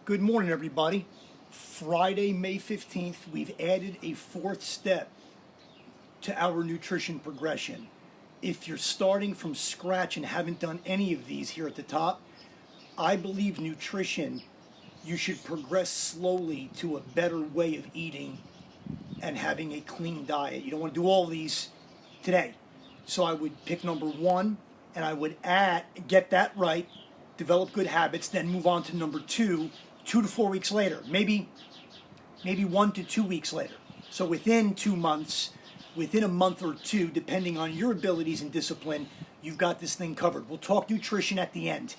Good morning, everybody. Friday, May 15th, we've added a fourth step to our nutrition progression. If you're starting from scratch and haven't done any of these here at the top, I believe nutrition, you should progress slowly to a better way of eating and having a clean diet. You don't want to do all these today. So I would pick number one and I would get that right, develop good habits, then move on to number two, 2 to 4 weeks later, maybe 1 to 2 weeks later. So within 2 months, within a month or two, depending on your abilities and discipline, you've got this thing covered. We'll talk nutrition at the end.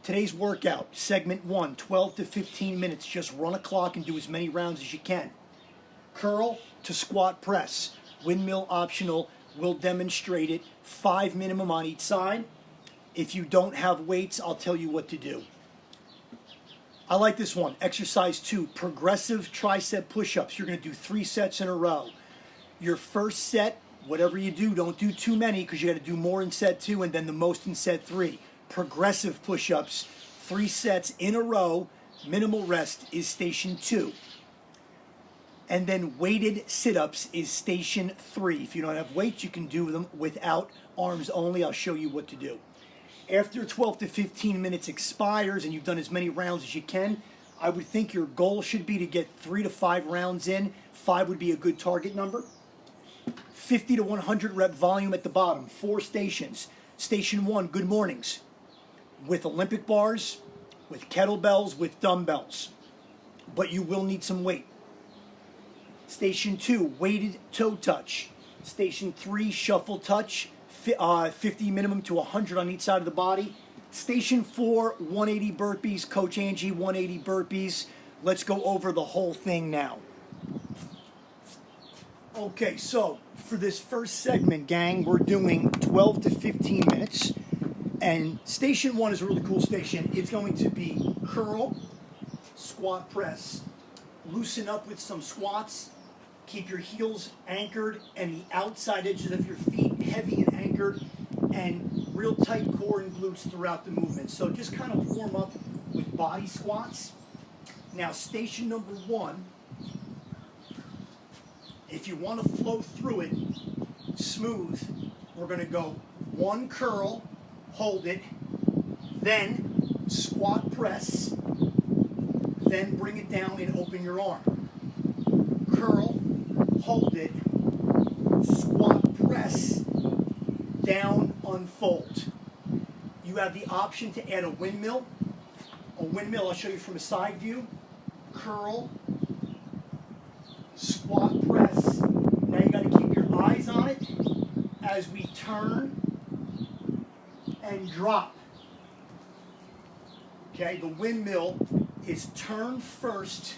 Today's workout, segment 1, 12 to 15 minutes. Just run a clock and do as many rounds as you can. Curl to squat press. Windmill optional. We'll demonstrate it. 5 minimum on each side. If you don't have weights, I'll tell you what to do. I like this one. Exercise 2, progressive tricep push-ups. You're going to do 3 sets in a row. Your first set, whatever you do, don't do too many because you got to do more in set 2 and then the most in set 3. Progressive push-ups, 3 sets in a row. Minimal rest is station 2. And then weighted sit-ups is station 3. If you don't have weights, you can do them without arms only. I'll show you what to do. After 12 to 15 minutes expires and you've done as many rounds as you can, I would think your goal should be to get 3 to 5 rounds in. 5 would be a good target number. 50 to 100 rep volume at the bottom, 4 stations. Station 1, good mornings, with Olympic bars, with kettlebells, with dumbbells. But you will need some weight. Station 2, weighted toe touch. Station 3, shuffle touch. 50 minimum to 100 on each side of the body. Station 4, 180 burpees. Coach Angie, 180 burpees. Let's go over the whole thing now. Okay, so for this first segment, gang, we're doing 12 to 15 minutes. And station 1 is a really cool station. It's going to be curl, squat press. Loosen up with some squats. Keep your heels anchored and the outside edges of your feet heavy and anchored, and real tight core and glutes throughout the movement. So just kind of warm up with body squats. Now station number 1, if you want to flow through it smooth, we're going to go 1 curl, hold it, then squat press, then bring it down and open your arm. Curl, hold it, squat press, down, unfold. You have the option to add a windmill. A windmill, I'll show you from a side view. Curl, squat press. Now you got to keep your eyes on it as we turn and drop. Okay, the windmill is turn first.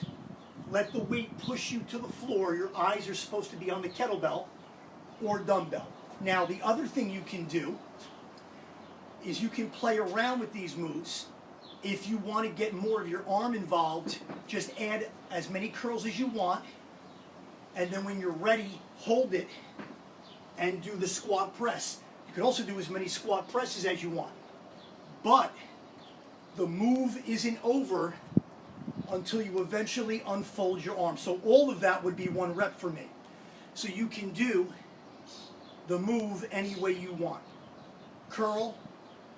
Let the weight push you to the floor. Your eyes are supposed to be on the kettlebell or dumbbell. Now, the other thing you can do is you can play around with these moves. If you want to get more of your arm involved, just add as many curls as you want. And then when you're ready, hold it and do the squat press. You can also do as many squat presses as you want. But the move isn't over until you eventually unfold your arm. So all of that would be 1 rep for me. So you can do the move any way you want. Curl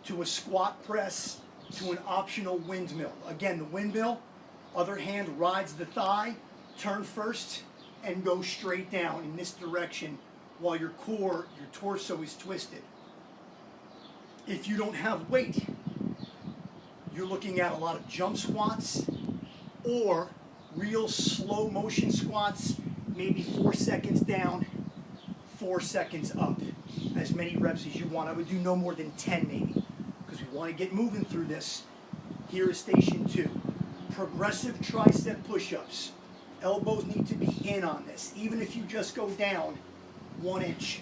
to a squat press to an optional windmill. Again, the windmill, other hand rides the thigh, turn first, and go straight down in this direction while your core, your torso is twisted. If you don't have weight, you're looking at a lot of jump squats or real slow motion squats, maybe 4 seconds down, 4 seconds up. As many reps as you want. I would do no more than 10 maybe, because we want to get moving through this. Here is station 2. Progressive tricep push-ups. Elbows need to be in on this, even if you just go down 1 inch.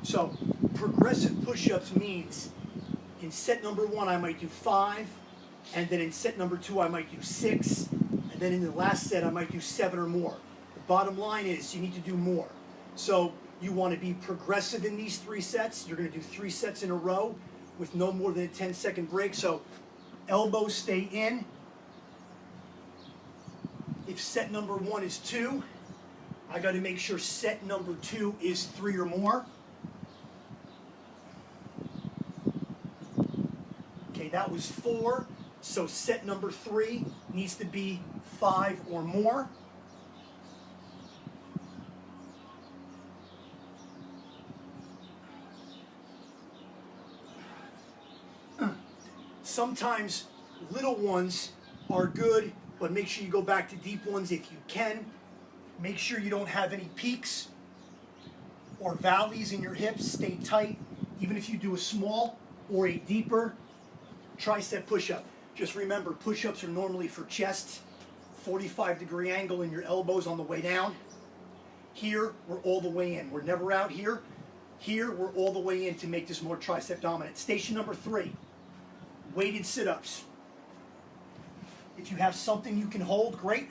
So progressive push-ups means in set number 1 I might do 5, and then in set number 2 I might do 6, and then in the last set I might do 7 or more. The bottom line is you need to do more. So you want to be progressive in these 3 sets. You're going to do 3 sets in a row with no more than a 10-second break. So elbows stay in, If set number 1 is 2, I got to make sure set number 2 is 3 or more. Okay, that was 4. So set number 3 needs to be 5 or more. Sometimes little ones are good, but make sure you go back to deep ones if you can. Make sure you don't have any peaks or valleys in your hips. Stay tight, even if you do a small or a deeper tricep push-up. Just remember, push-ups are normally for chest, 45-degree angle in your elbows on the way down. Here, we're all the way in. We're never out here. Here, we're all the way in to make this more tricep dominant. Station number 3, weighted sit-ups. If you have something you can hold, great.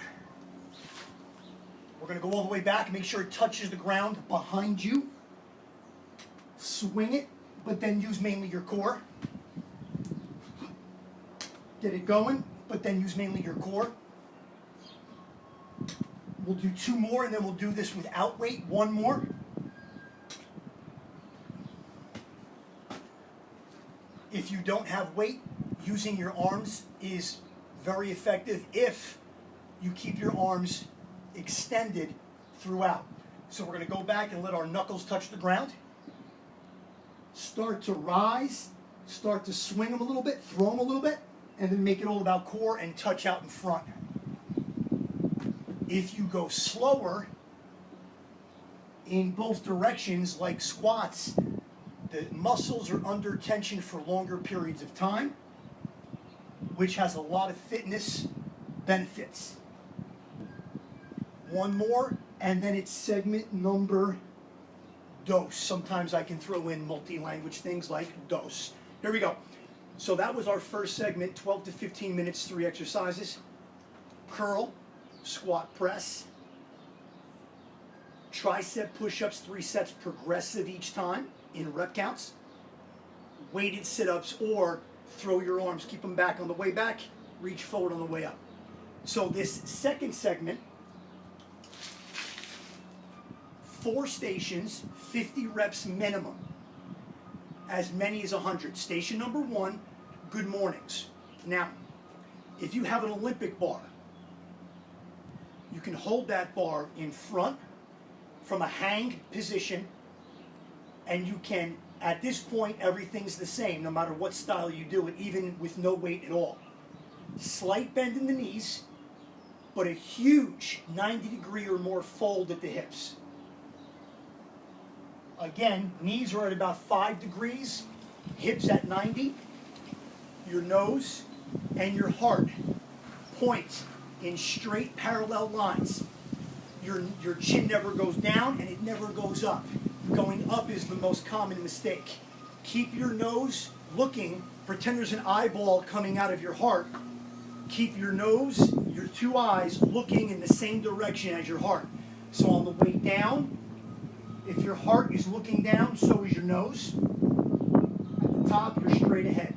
We're going to go all the way back. Make sure it touches the ground behind you. Swing it, but then use mainly your core. Get it going, but then use mainly your core. We'll do 2 more, and then we'll do this without weight. 1 more. If you don't have weight, using your arms is very effective if you keep your arms extended throughout. So we're going to go back and let our knuckles touch the ground. Start to rise, start to swing them a little bit, throw them a little bit, and then make it all about core and touch out in front. If you go slower in both directions, like squats, the muscles are under tension for longer periods of time, which has a lot of fitness benefits. 1 more, and then it's segment number dos. Sometimes I can throw in multi-language things like dos. Here we go. So that was our first segment, 12 to 15 minutes, 3 exercises. Curl, squat press, tricep push-ups, 3 sets progressive each time in rep counts. Weighted sit-ups, or throw your arms, keep them back on the way back, reach forward on the way up. So this second segment, 4 stations, 50 reps minimum, as many as 100. Station number 1, good mornings. Now, if you have an Olympic bar, you can hold that bar in front from a hang position, and you can, at this point, everything's the same, no matter what style you do it, even with no weight at all. Slight bend in the knees, but a huge 90-degree or more fold at the hips. Again, knees are at about 5 degrees, hips at 90. Your nose and your heart point in straight parallel lines. Your chin never goes down and it never goes up. Going up is the most common mistake. Keep your nose looking, pretend there's an eyeball coming out of your heart. Keep your nose, your 2 eyes looking in the same direction as your heart. So on the way down, if your heart is looking down, so is your nose. At the top, you're straight ahead.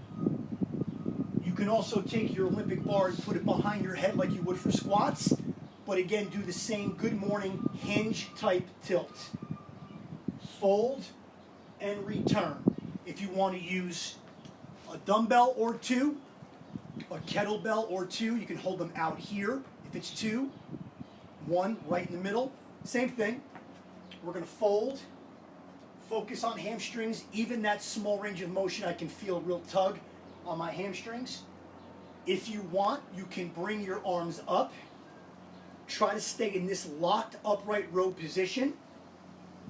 You can also take your Olympic bar and put it behind your head like you would for squats, but again, do the same good morning hinge type tilt. Fold and return. If you want to use a dumbbell or 2, a kettlebell or 2, you can hold them out here. If it's 2, 1 right in the middle, same thing. We're going to fold, focus on hamstrings. Even that small range of motion, I can feel a real tug on my hamstrings. If you want, you can bring your arms up. Try to stay in this locked upright row position,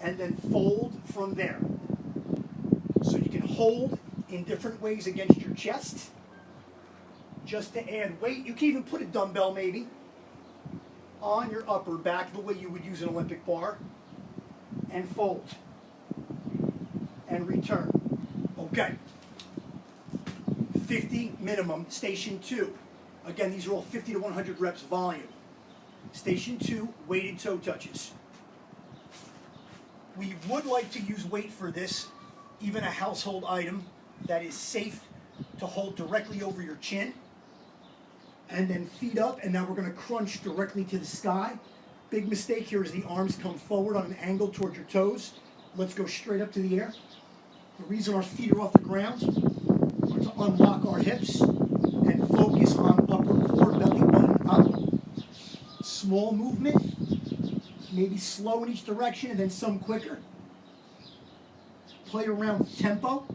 and then fold from there. So you can hold in different ways against your chest. Just to add weight, you can even put a dumbbell maybe on your upper back the way you would use an Olympic bar, and fold and return. Okay. 50 minimum. Station 2. Again, these are all 50 to 100 reps volume. Station 2, weighted toe touches. We would like to use weight for this, even a household item that is safe to hold directly over your chin. and then feet up, and now we're going to crunch directly to the sky. Big mistake here is the arms come forward on an angle towards your toes. Let's go straight up to the air. The reason our feet are off the ground are to unlock our hips and focus on upper core, belly button up. Small movement, maybe slow in each direction and then some quicker. Play around with tempo.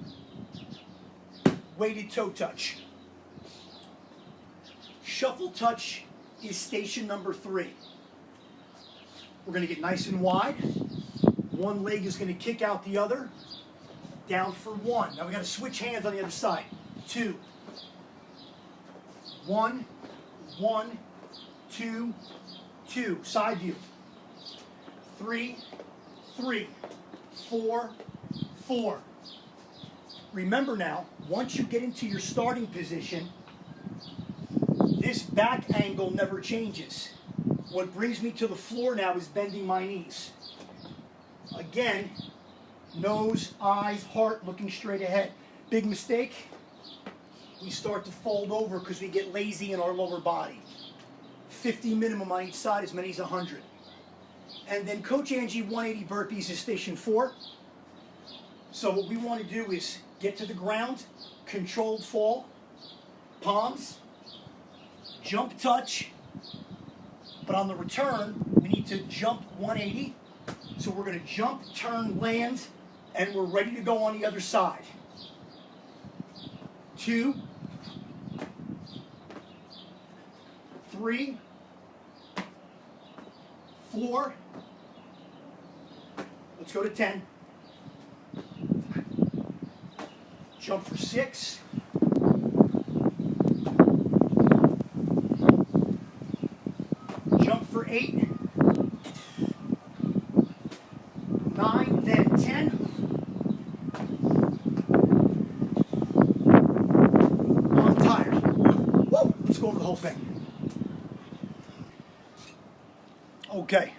Weighted toe touch. Shuffle touch is station number 3. We're going to get nice and wide. One leg is going to kick out the other. Down for 1. Now we got to switch hands on the other side. 2. 1, 1, 2, 2. Side view. 3, 3, 4, 4. Remember now, once you get into your starting position, this back angle never changes. What brings me to the floor now is bending my knees. Again, nose, eyes, heart looking straight ahead. Big mistake, we start to fold over because we get lazy in our lower body. 50 minimum on each side, as many as 100. And then Coach Angie 180 burpees is station 4. So what we want to do is get to the ground, controlled fall, palms, jump touch, but on the return, we need to jump 180. So we're going to jump, turn, land, and we're ready to go on the other side. 2, 3, 4. Let's go to 10. Jump for 6. Jump for 8. 9, then 10. I'm tired. Whoa, let's go over the whole thing. Okay.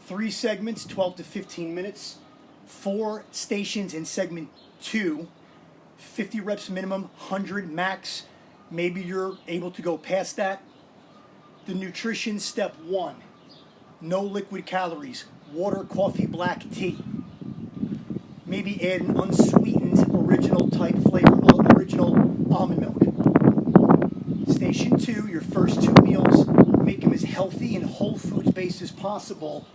3 segments, 12 to 15 minutes. 4 stations in segment 2. 50 reps minimum, 100 max. Maybe you're able to go past that. The nutrition step 1. No liquid calories. Water, coffee, black tea. Maybe add an unsweetened original type flavor, original almond milk. Station 2, your first 2 meals, make them as healthy and whole foods based as possible.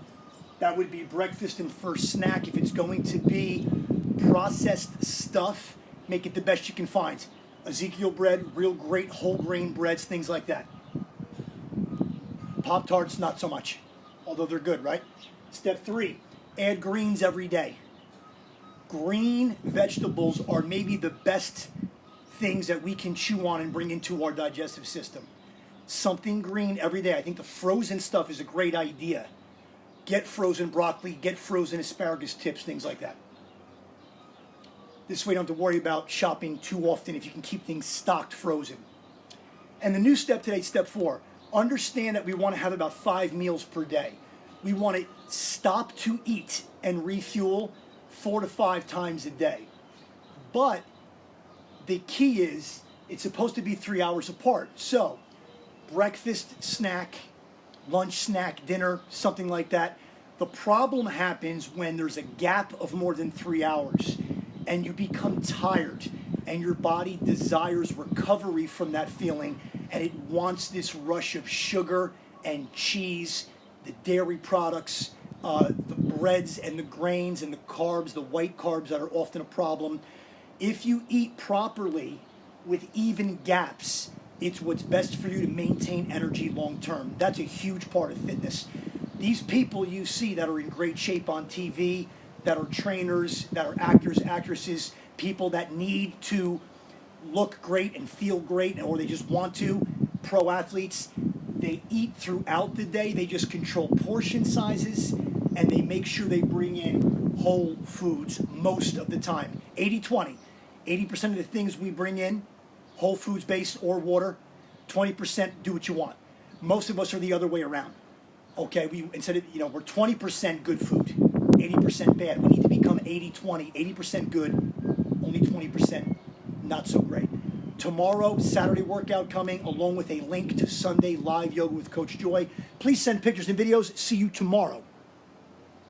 That would be breakfast and first snack. If it's going to be processed stuff, make it the best you can find. Ezekiel bread, real great whole grain breads, things like that. Pop-Tarts, not so much, although they're good, right? Step 3, add greens every day. Green vegetables are maybe the best things that we can chew on and bring into our digestive system. Something green every day. I think the frozen stuff is a great idea. Get frozen broccoli, get frozen asparagus tips, things like that. This way you don't have to worry about shopping too often if you can keep things stocked frozen. And the new step today, step 4, understand that we want to have about 5 meals per day. We want to stop to eat and refuel 4 to 5 times a day. But the key is it's supposed to be 3 hours apart. So breakfast, snack, lunch, snack, dinner, something like that. The problem happens when there's a gap of more than 3 hours and you become tired and your body desires recovery from that feeling and it wants this rush of sugar and cheese, the dairy products, the breads and the grains and the carbs, the white carbs that are often a problem. If you eat properly with even gaps, it's what's best for you to maintain energy long term. That's a huge part of fitness. These people you see that are in great shape on TV, that are trainers, that are actors, actresses, people that need to look great and feel great, or they just want to, pro athletes, they eat throughout the day. They just control portion sizes and they make sure they bring in whole foods most of the time. 80-20. 80% of the things we bring in, whole foods based or water, 20% do what you want. Most of us are the other way around. Okay, instead of, we're 20% good food, 80% bad. We need to become 80-20, 80% good, only 20% not so great. Tomorrow, Saturday workout coming, along with a link to Sunday live yoga with Coach Joy. Please send pictures and videos. See you tomorrow.